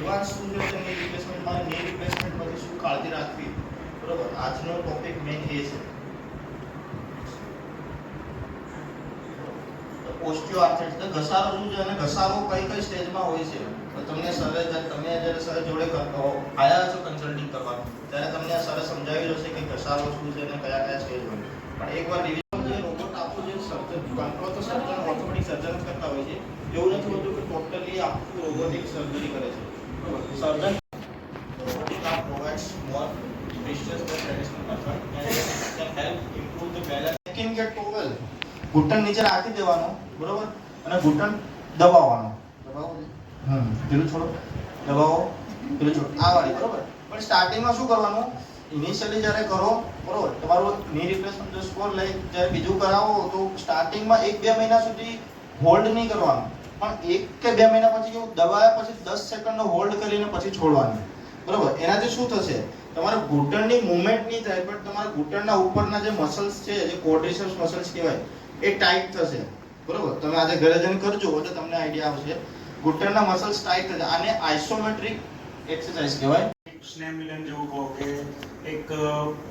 Advance શું છે તેની રિપ્લેસમેન્ટ મારે ની રિપ્લેસમેન્ટ પછી શું કાળજી રાખવી, બરોબર? આજનો ટોપિક મેઇન એ છે. ઓસ્ટિયોઆર્થ્રાઇટિસ ઘસારો શું છે અને ઘસારો કઈ કઈ સ્ટેજમાં હોય છે? તો તમને સરે તમે જ્યારે સર જોડે આયા છો કન્સલ્ટિંગ કરવા ત્યારે તમને સરે સમજાવી જશે કે ઘસારો શું છે અને કયા કયા સ્ટેજ હોય. પણ એકવાર રિવિઝન જે રોબોટ આપો જે સર્જન કંટ્રોલ તો સર્જન ઓર્થોપેડિક સર્જન કરતા હોય છે, એવું નથી હોતું કે ટોટલી આખું રોબોટિક સર્જરી કરે છે. સર્જન robotic arm provides more precision than traditional method and can help improve the balance. Can get towel ઘૂંટણ નીચે રાખી દેવાનો, બરોબર, અને ઘૂંટણ દબાવવાનો. દબાવો પેલું છોડો, દબાવો પેલું છોડો, આ વાળી, બરોબર. પણ સ્ટાર્ટિંગમાં શું કરવાનું, ઇનિશિયલી જ્યારે કરો, બરોબર, તમારું ની રિપ્લેસમેન્ટ જો સ્કોર લઈ જ્યારે બીજું કરાવો તો સ્ટાર્ટિંગમાં 1-2 મહિના સુધી હોલ્ડ નહીં કરવાનું, પણ 1 કે 2 મહિના પછી કેવું દબાવ્યા પછી 10 સેકન્ડનો હોલ્ડ કરીને પછી છોડવાનું, બરોબર. એનાથી શું થશે, તમારા ઘૂંટણની મૂવમેન્ટ નહીં થાય પણ તમારા ઘૂંટણના ઉપરના જે મસલ્સ છે, જે ક્વોડ્રિસેપ્સ મસલ્સ કહેવાય, એ ટાઈટ થશે, બરોબર. તમે આજે ઘરે જઈને કરજો એટલે તમને આઈડિયા આવશે. ઘૂંટણના મસલ્સ ટાઈટ થશે. આને આઇસોમેટ્રિક એક્સરસાઇઝ કહેવાય. સ્નેહ મિલન જેવું કહો કે એક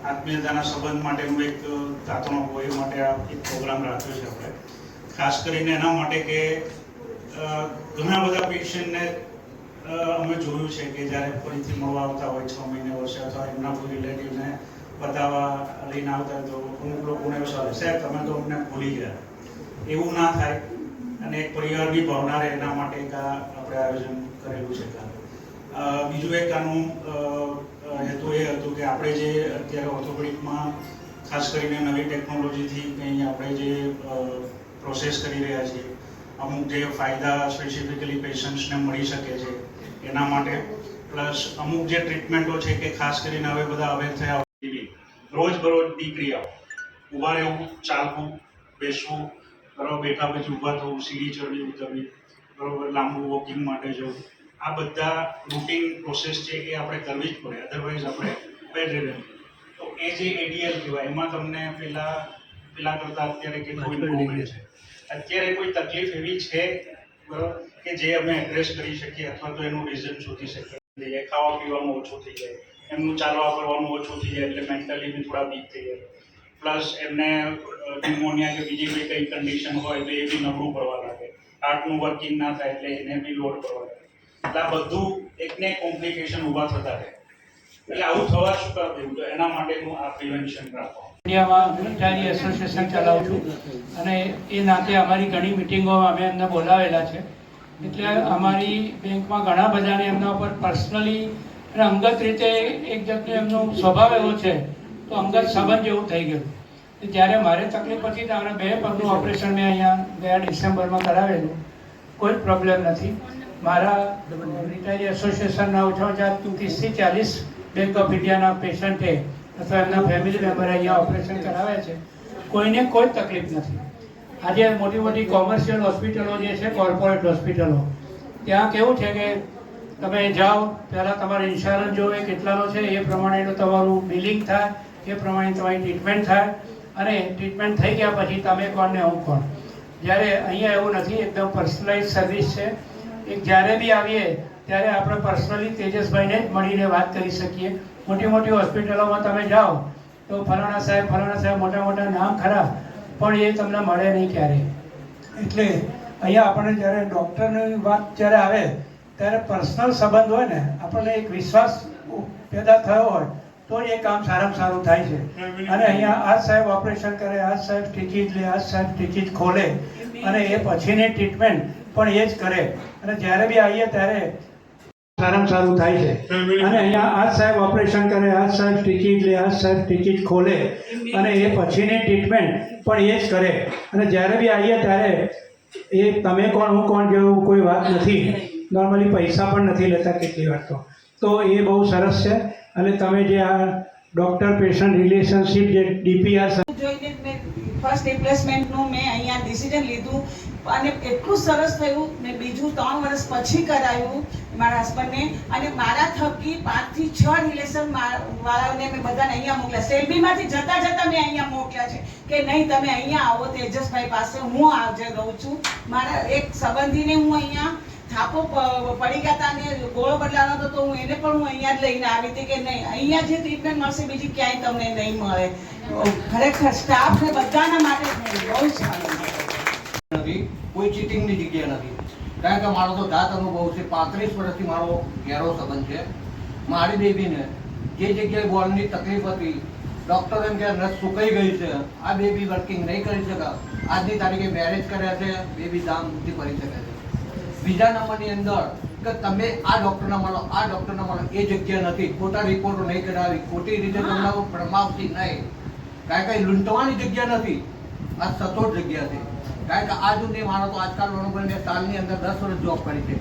આત્મીયતાના સંબંધ માટેનું એક તાતણો હોય એ માટે આ એક પ્રોગ્રામ રાખ્યો છે આપણે, ખાસ કરીને એના માટે કે ઘણા બધા પેશન્ટને અમે જોયું છે કે જ્યારે ફરીથી મળવા આવતા હોય 6 મહિને વર્ષે અથવા એમના કોઈ રિલેટિવને બતાવવા લઈને આવતા હોય તો અમુક લોકોને એવું સારું સાહેબ તમે તો અમને ભૂલી ગયા. એવું ના થાય અને એક પરિવારની ભાવના રહે એના માટે એક આપણે આયોજન કરેલું છે. બીજું એક આનું હેતુ એ હતું કે આપણે જે અત્યારે ઓર્થોપેડિકમાં ખાસ કરીને નવી ટેકનોલોજીથી કંઈ આપણે જે પ્રોસેસ કરી રહ્યા છીએ, અમુક જે ફાયદા સ્પેસિફિકલી પેશન્ટ્સને મળી શકે છે એના માટે, પ્લસ અમુક જે ટ્રીટમેન્ટો છે કે ખાસ કરીને હવે બધા અવેર થયા રોજબરોજની ક્રિયાઓ, ઊભા રહેવું, ચાલવું, બેસવું, બરાબર, બેઠા પછી ઊભા થવું, સીડી ચડવી ઉતરવી, બરાબર, લાંબુ વોકિંગ માટે જવું, આ બધા રૂટીન પ્રોસેસ છે એ આપણે કરવી જ પડે, અધરવાઇઝ આપણે બેડ રિડન. તો એ જે એડીએલ કહેવાય એમાં તમને પેલા કરતાં અત્યારે કેટલું ઇમ્પ્રુવમેન્ટ છે. અત્યારે કોઈ તકલીફ એવી છે, બરાબર, કે જે અમે એડ્રેસ કરી શકીએ અથવા તો એનું રીઝન શોધી શકીએ. ખાવા પીવાનું ઓછું થઈ જાય, એમનું ચાલવા કરવાનું ઓછું થઈ જાય એટલે મેન્ટલી બી થોડા વીક થઈ જાય, પ્લસ એમને ન્યુમોનિયા કે બીજી કોઈ કંઈ કન્ડિશન હોય તો એ બી નબળું પડવા લાગે, હાર્ટનું વર્કિંગ ના થાય એટલે એને બી લોડ પડવા લાગે. એટલે આ બધું એકને કોમ્પ્લિકેશન ઊભા થતા રહે. એટલે આવું થવા શું કરવું, તો એના માટેનું આ પ્રિવેન્શન રાખો. ઇન્ડિયામાં મિલિટરી એસોસિએશન ચલાવું છું અને એ નાતે અમારી ઘણી મિટિંગોમાં અમે એમને બોલાવેલા છે. એટલે અમારી બેંકમાં ઘણા બધાને એમના ઉપર પર્સનલી અને અંગત રીતે એક જાતનો એમનો સ્વભાવ એવો છે તો અંગત સંબંધ જેવું થઈ ગયું. જ્યારે મારે તકલીફ હતી ત્યારે 2 પગનું ઓપરેશન મેં અહીંયા ગયા ડિસેમ્બરમાં કરાવેલું, કોઈ પ્રોબ્લેમ નથી. મારા મિલિટરી એસોસિએશનના ઓછા 30 થી 40 બેંક ઓફ ઇન્ડિયાના પેશન્ટે અથવા એમના ફેમિલી મેમ્બરે અહીંયા ઓપરેશન કરાવે છે, કોઈને કોઈ તકલીફ નથી. આજે મોટી મોટી કોમર્શિયલ હોસ્પિટલો જે છે, કોર્પોરેટ હોસ્પિટલો, ત્યાં કેવું છે કે તમે જાઓ પહેલાં તમારે ઇન્સ્યોરન્સ જોવે કેટલાનો છે, એ પ્રમાણેનું તમારું બિલિંગ થાય, એ પ્રમાણે તમારી ટ્રીટમેન્ટ થાય અને ટ્રીટમેન્ટ થઈ ગયા પછી તમે કોણ ને હું કોણ. જ્યારે અહીંયા એવું નથી, એકદમ પર્સનલાઇઝ સર્વિસ છે. એક જ્યારે બી આવીએ ત્યારે આપણે પર્સનલી તેજસભાઈને જ મળીને વાત કરી શકીએ. મોટી મોટી હોસ્પિટલોમાં તમે જાઓ તો ફલાણા સાહેબ મોટા મોટા નામ ખરા પણ એ તમને મળે નહીં ક્યારેય. એટલે અહીંયા આપણને જ્યારે ડૉક્ટરની વાત જ્યારે આવે ત્યારે પર્સનલ સંબંધ હોય ને, આપણને એક વિશ્વાસ પેદા થયો હોય તો એ કામ સારામાં સારું થાય છે. અને અહીંયા આ સાહેબ ઓપરેશન કરે, આ સાહેબ સ્ટીચીસ લે, આ સાહેબ સ્ટીચીસ ખોલે અને એ પછીની ટ્રીટમેન્ટ પણ એ જ કરે. અને જ્યારે બી આવીએ ત્યારે સારામાં સારું થાય છે. અને અહીંયા આ સાહેબ ઓપરેશન કરે, આ સાહેબ સ્ટીચીસ લે, આ સાહેબ સ્ટીચીસ ખોલે અને એ પછીની ટ્રીટમેન્ટ પણ એ જ કરે. અને જ્યારે બી આવીએ ત્યારે એ તમે કોણ હું કોણ જેવું કોઈ વાત નથી. નોર્મલી પૈસા પણ નથી લેતા કેટલી વાર તો એ બહુ સરસ છે. અને તમે જે આ ડૉક્ટર પેશન્ટ રિલેશનશિપ જે ડીપીઆર જોઈને મેં ફર્સ્ટ રિપ્લેસમેન્ટનું મેં અહીંયા ડિસિઝન લીધું અને એટલું સરસ થયું. મેં બીજું 3 વર્ષ પછી કરાવ્યું મારા હસબન્ડને અને મારા થકી 5 થી 6 રિલેશન વાળાઓને મેં બધાને અહીંયા મોકલ્યા. સેલ્બીમાંથી જતા મેં અહીંયા મોકલ્યા છે કે નહીં તમે અહીંયા આવો તેજસભાઈ પાસે, હું હાજર રહું છું. મારા એક સંબંધીને હું અહીંયા થાપો પડી ગયા હતા અને ગોળો બદલાનો હતો, તો હું એને પણ હું અહીંયા જ લઈને આવી હતી કે નહીં, અહીંયા જે ટ્રીટમેન્ટ મળશે બીજી ક્યાંય તમને નહીં મળે. ખરેખર સ્ટાફ ને બધાના માટે બહુ સારું નથી, કોઈ ચીટિંગની જગ્યા નથી. કારણ કે મારો તો જાત અનુભવ છે. 35 વર્ષથી મારો ઘેરો સંબંધ છે. મારી બેબીને જે જગ્યાએ બોલની તકલીફ હતી, ડૉક્ટર એમ કે નસ સુકાઈ ગઈ છે, આ બેબી વર્કિંગ નહીં કરી શકે, આજની તારીખે મેરેજ કર્યા છે, બેબી ધામથી કરી શકે છે. બીજા નંબરની અંદર કે તમે આ ડૉક્ટરના મળો, આ ડૉક્ટરના મળો, એ જગ્યા નથી. ખોટા રિપોર્ટો નહીં કરાવી, ખોટી રીતે તમને ભરમાવતી નહીં. કારણ કે લૂંટવાની જગ્યા નથી, આ સચોટ જગ્યા છે. કારણ કે આ સુધી મારો તો આજકાલ મેં સાલની અંદર 10 વર્ષ જોબ કરી છે,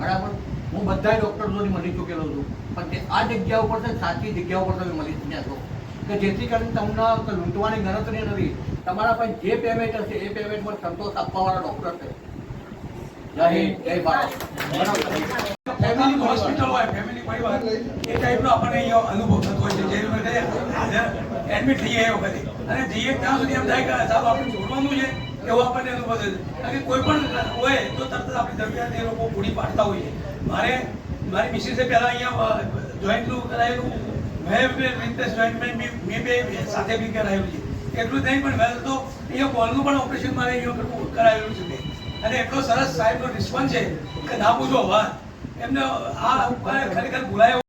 બરાબર. હું બધા ડૉક્ટર જોડે મળી ચૂકેલો છું, પણ તે આ જગ્યા ઉપર છે, સાચી જગ્યા ઉપર તમે મળી ચૂક્યા છો કે જેથી કરીને તમને લૂંટવાની ગણતરી નથી. તમારા પાસે જે પેમેન્ટ હશે એ પેમેન્ટ પર સંતોષ આપવાવાળા ડૉક્ટર છે. જય હિન્દ, જય ભારત. ફેમિલી હોસ્પિટલ હોય, ફેમિલી પરિવાર, એ ટાઈપનો આપણને અહીંયા અનુભવ થતો હોય છે. જે વખતે એડમિટ થઈએ એ વખતે અને જઈએ ત્યાં સુધી એમ થાય કે ચાલો આપણે છોડવાનું છે, એવો આપણને અનુભવ થતો. કારણ કે કોઈ પણ હોય તો તરત જ આપણી જરૂરિયાત એ લોકો પૂરી પાડતા હોઈએ. મારી મિસિસે પહેલાં અહીંયા જોઈન્ટનું કરાયેલું, મેં વિન્ટેજ જોઈન્ટ મેં બે સાથે બી કરાયેલું છે. એટલું જ નહીં પણ મેં તો અહીંયા બોલનું પણ ઓપરેશન મારે અહીંયા કરાયેલું છે. અને એટલો સરસ સાહેબનો રિસ્પોન્સ છે કે ના પૂછો વાત. એમને આ ખરેખર બોલાયો.